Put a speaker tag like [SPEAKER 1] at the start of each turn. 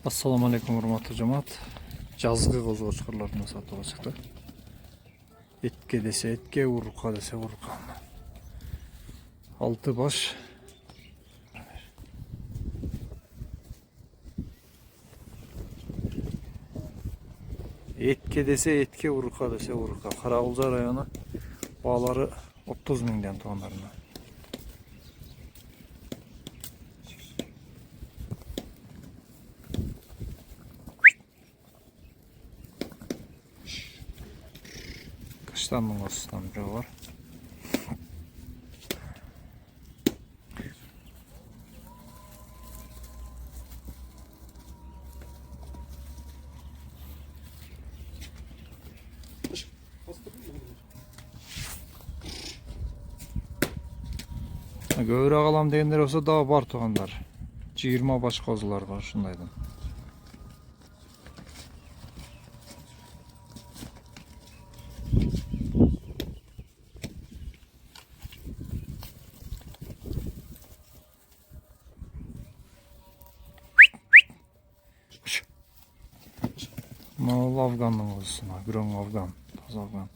[SPEAKER 1] Assalamu alaikum урматтуу жамаат. Жазгы козгочкорлордун сатууга чыкты. Этке десе этке, урукка десе урукка. 6 баш. Этке десе этке, урукка десе урукка. Каракулжа району баалары 30 миңден тоннарына. Kışlanның осысынан біреу бар. Көбірек алам дегендер болса да бар туғандар. 20 баш қозылар бар шындайдан. Мал Афганның қозысына, гүрөң Афган, таза Афган.